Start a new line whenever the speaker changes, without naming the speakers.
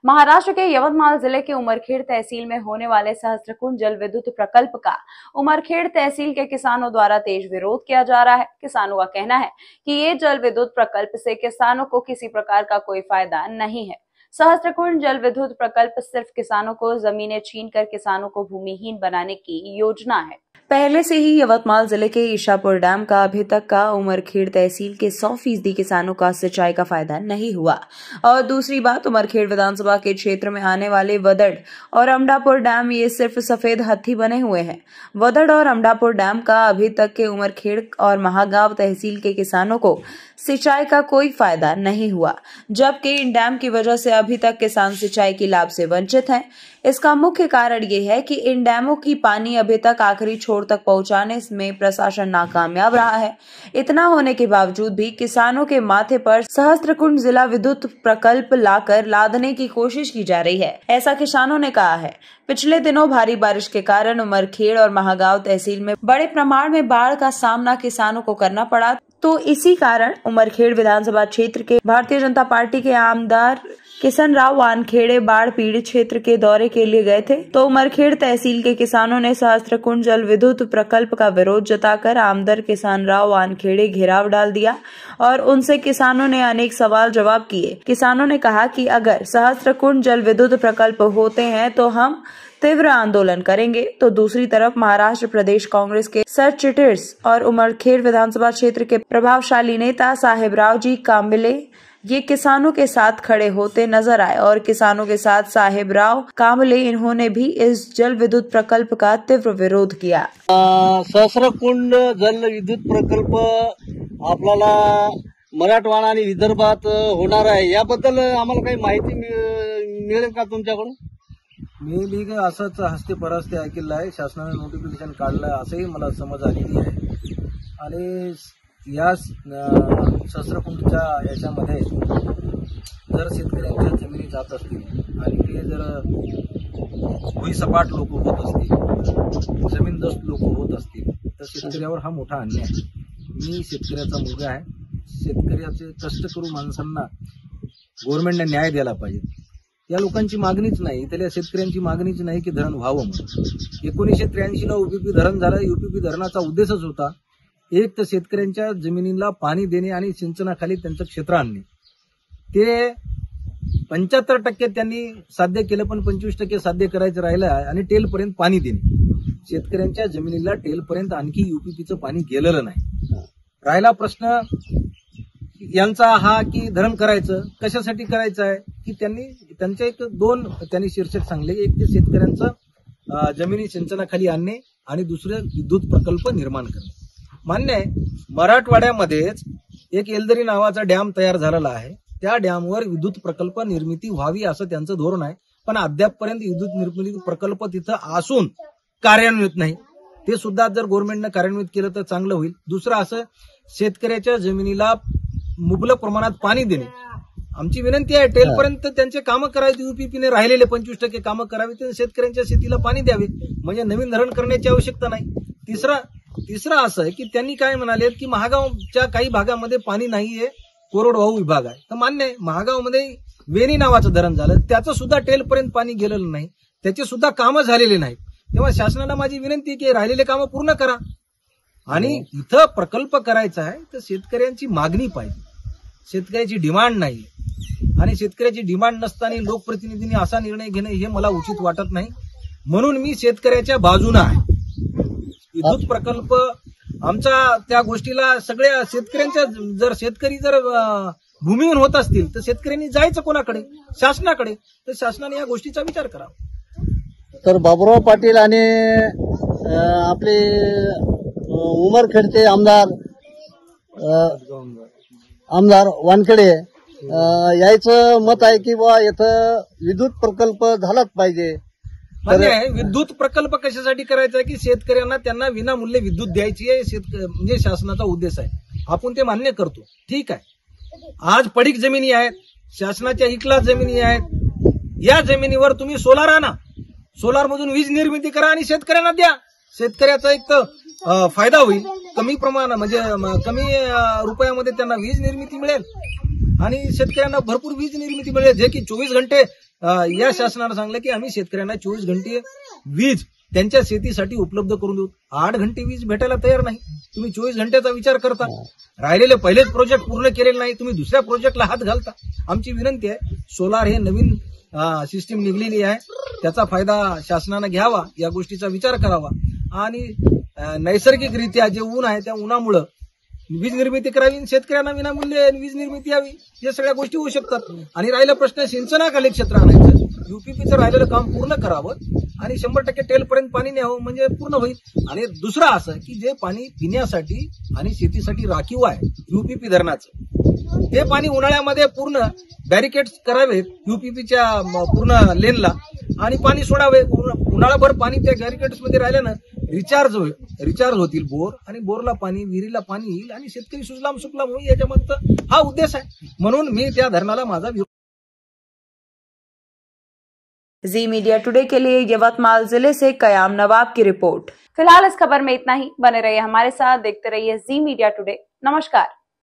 महाराष्ट्र के यवतमाल जिले के उमरखेड़ तहसील में होने वाले सहस्त्रकुंड जल विद्युत प्रकल्प का उमरखेड़ तहसील के किसानों द्वारा तेज विरोध किया जा रहा है। किसानों का कहना है कि ये जल विद्युत प्रकल्प से किसानों को किसी प्रकार का कोई फायदा नहीं है। सहस्त्रकुंड जल विद्युत प्रकल्प सिर्फ किसानों को जमीनें छीनकर किसानों को भूमिहीन बनाने की योजना है। पहले से ही यवतमाल जिले के ईशापुर डैम का अभी तक का उमरखेड़ तहसील के 100% किसानों का सिंचाई का फायदा नहीं हुआ। और दूसरी बात, उमरखेड़ विधानसभा के क्षेत्र में आने वाले वदड़ और अमडापुर डैम ये सिर्फ सफेद हत्थी बने हुए हैं। वदड़ और अमडापुर डैम का अभी तक के उमरखेड़ और महागांव तहसील के किसानों को सिंचाई का कोई फायदा नहीं हुआ, जबकि इन डैम की वजह से अभी तक किसान सिंचाई के लाभ से वंचित हैं। इसका मुख्य कारण ये है कि इन डैमों की पानी अभी तक आखिरी छोर तक पहुंचाने में प्रशासन नाकामयाब रहा है। इतना होने के बावजूद भी किसानों के माथे पर सहस्त्रकुंड जिला विद्युत प्रकल्प लाकर लादने की कोशिश की जा रही है, ऐसा किसानों ने कहा है। पिछले दिनों भारी बारिश के कारण उमरखेड़ और महागांव तहसील में बड़े प्रमाण में बाढ़ का सामना किसानों को करना पड़ा, तो इसी कारण उमरखेड़ विधानसभा क्षेत्र के भारतीय जनता पार्टी के आमदार किशन राव वानखेड़े बाढ़ पीड़ित क्षेत्र के दौरे के लिए गए थे। तो उमरखेड़ तहसील के किसानों ने सहस्त्रकुंड जल विद्युत प्रकल्प का विरोध जताकर आमदार किशन राव वानखेड़े घेराव डाल दिया और उनसे किसानों ने अनेक सवाल जवाब किए। किसानों ने कहा कि अगर सहस्त्रकुंड जल विद्युत प्रकल्प होते हैं तो हम तीव्र आंदोलन करेंगे। तो दूसरी तरफ महाराष्ट्र प्रदेश कांग्रेस के सरचिटर्स और उमरखेड़ विधानसभा क्षेत्र के प्रभावशाली नेता साहेबराव जी कांबले ये किसानों के साथ खड़े होते नजर आए और किसानों के साथ साहेबराव कांबले इन्होंने भी इस जल विद्युत प्रकल्प का तीव्र विरोध किया।
सहस्त्रकुंड जल विद्युत प्रकल्प आपल्याला मराठवाडा आणि विदर्भात होणार आहे, याबद्दल आम्हाला काही माहिती मिळेल का तुमच्याकडून?
मी बी असंच हस्ते परस्ते ऐकलं आहे, शासनाने नोटिफिकेशन काढलं असंही मला समज आलेली आहे। आणि या सहस्त्रकुंडच्या याच्यामध्ये जर शेतकऱ्यांच्या जमिनी जात असतील आणि ते जर भुईसपाट लोक होत असतील, जमीनदोस्त लोक होत असतील, तर शेतकऱ्यावर हा मोठा अन्याय आहे। मी शेतकऱ्याचा मुलगा आहे, शेतकऱ्याचे कष्ट करू माणसांना गव्हर्नमेंटने न्याय द्यायला पाहिजे। या लोकांची मागणीच नाही, त्याला शेतकऱ्यांची मागणीच नाही की धरण व्हावं म्हणून। 1983 ला यूपीपी धरण झालं। यूपीपी धरणाचा उद्देशच होता एक तर शेतकऱ्यांच्या जमिनीला पाणी देणे आणि सिंचनाखाली त्यांचं क्षेत्र आणणे। ते 75% त्यांनी साध्य केलं, पण 25% साध्य करायचं राहिलं आणि टेलपर्यंत पाणी देणे। शेतकऱ्यांच्या जमिनीला टेलपर्यंत आणखी यूपीपीचं पाणी गेलेलं नाही। राहिला प्रश्न यांचा हा की धरण करायचं कशासाठी करायचं आहे की त्यांचे दोन त्यांनी शीर्षक सांगले, एक ते शेतकऱ्यांचं जमिनी सिंचनाखाली आणणे आणि दुसरे विद्युत प्रकल्प निर्माण करणे। मान्य आहे, मराठवाड्यामध्येच एक एलदरी नावाचा डॅम तयार झालेला आहे, त्या डॅमवर विद्युत प्रकल्प निर्मिती व्हावी असं त्यांचं धोरण आहे, पण अद्यापपर्यंत विद्युत निर्मिती प्रकल्प तिथं असून कार्यान्वित नाही। ते सुद्धा जर गव्हर्नमेंटने कार्यान्वित केलं तर चांगलं होईल। दुसरं असं शेतकऱ्याच्या जमिनीला मुबलक प्रमाणात पाणी देणे। आमची विनंती आहे टेलपर्यंत त्यांचे कामं करावीत, यूपीपीने राहिलेले 25% कामं करावीत, शेतकऱ्यांच्या शेतीला पाणी द्यावे, म्हणजे नवीन धरण करण्याची आवश्यकता नाही। तिसरं असं आहे की त्यांनी काय म्हणाले की महागावच्या काही भागामध्ये पाणी नाहीये, कोरडवाहू विभाग आहे। तर मान्य आहे, महागावमध्ये वेणी नावाचं धरण झालं, त्याचं सुद्धा टेलपर्यंत पाणी गेलेलं नाही, त्याचे सुद्धा कामं झालेले नाहीत। तेव्हा शासनाला माझी विनंती आहे की राहिलेले कामं पूर्ण करा। आणि इथं प्रकल्प करायचा आहे तर शेतकऱ्यांची मागणी पाहिजे, शेतकऱ्याची डिमांड नाही। आणि शेतकऱ्याची डिमांड नसताना लोकप्रतिनिधींनी असा निर्णय घेणं हे मला उचित वाटत नाही। म्हणून मी शेतकऱ्याच्या बाजूने आहे। विद्युत प्रकल्प आमच्या त्या गोष्टीला सगळ्या शेतकऱ्यांच्या जर शेतकरी जर भूमिहीन होत असतील तर शेतकऱ्यांनी जायचं कोणाकडे? शासनाकडे। तर शासनाने या गोष्टीचा विचार करावा।
तर बाबुराव पाटील आणि आपले उमरखेडचे आमदार वानखेडे याचं मत आहे की बा इथं विद्युत प्रकल्प झालाच पाहिजे।
म्हणजे विद्युत प्रकल्प कशासाठी करायचा आहे की शेतकऱ्यांना त्यांना विनामूल्य विद्युत द्यायची आहे, म्हणजे शासनाचा उद्देश आहे। आपण ते मान्य करतो, ठीक आहे। आज पडीक जमिनी आहेत, शासनाच्या इकला जमिनी आहेत, या जमिनीवर तुम्ही सोलार आणा, सोलार मधून वीज निर्मिती करा आणि शेतकऱ्यांना द्या। शेतकऱ्याचा एक तर फायदा होईल, कमी प्रमाणात म्हणजे कमी रुपयामध्ये त्यांना वीज निर्मिती मिळेल आणि शेतकऱ्यांना भरपूर वीज निर्मिती मिळेल, जे की 24 घंटे या शासनानं सांगलं की आम्ही शेतकऱ्यांना 24 घंटे वीज त्यांच्या शेतीसाठी उपलब्ध करून देऊ. 8 घंटे वीज भेटायला तयार नाही, तुम्ही 24 घंट्याचा विचार करता. राहिलेले पहिलेच प्रोजेक्ट पूर्ण केलेले नाही, तुम्ही दुसऱ्या प्रोजेक्टला हात घालता. आमची विनंती आहे, सोलार हे नवीन सिस्टीम निघलेली आहे, त्याचा फायदा शासनानं घ्यावा, या गोष्टीचा विचार करावा. आणि नैसर्गिकरित्या जे ऊन आहे त्या उन्हामुळं वीज निर्मिती करावी, शेतकऱ्यांना विनामूल्य वीज निर्मिती यावी, या सगळ्या गोष्टी होऊ शकतात. आणि राहिला प्रश्न सिंचनाखाली क्षेत्र आणायचं, युपीपीचं राहिलेलं काम पूर्ण करावं आणि 100% टेलपर्यंत पाणी न्यावं, म्हणजे पूर्ण होईल. आणि दुसरं असं की जे पाणी पिण्यासाठी आणि शेतीसाठी राखीव आहे युपीपी धरणाचं, ते पाणी उन्हाळ्यामध्ये पूर्ण बॅरिकेड्स करावेत युपीपीच्या पूर्ण लेनला आणि पाणी सोडावे. उन्हाळाभर पाणी त्या बॅरिकेड्स मध्ये राहिल्यानं रिचार्ज होतील बोर, आणि बोरला पाणी, विहिरीला पाणी येईल आणि शेतकरी सुजलाम सुफलाम होईल, याच्यामध्ये हा उद्देश आहे. म्हणून मी त्या धरणाला माझा
जी मीडिया टुडे के लिए यवतमाल जिले से कयाम नवाब की रिपोर्ट। फिलहाल इस खबर में इतना ही। बने रहिए हमारे साथ, देखते रहिए जी मीडिया टुडे। नमस्कार।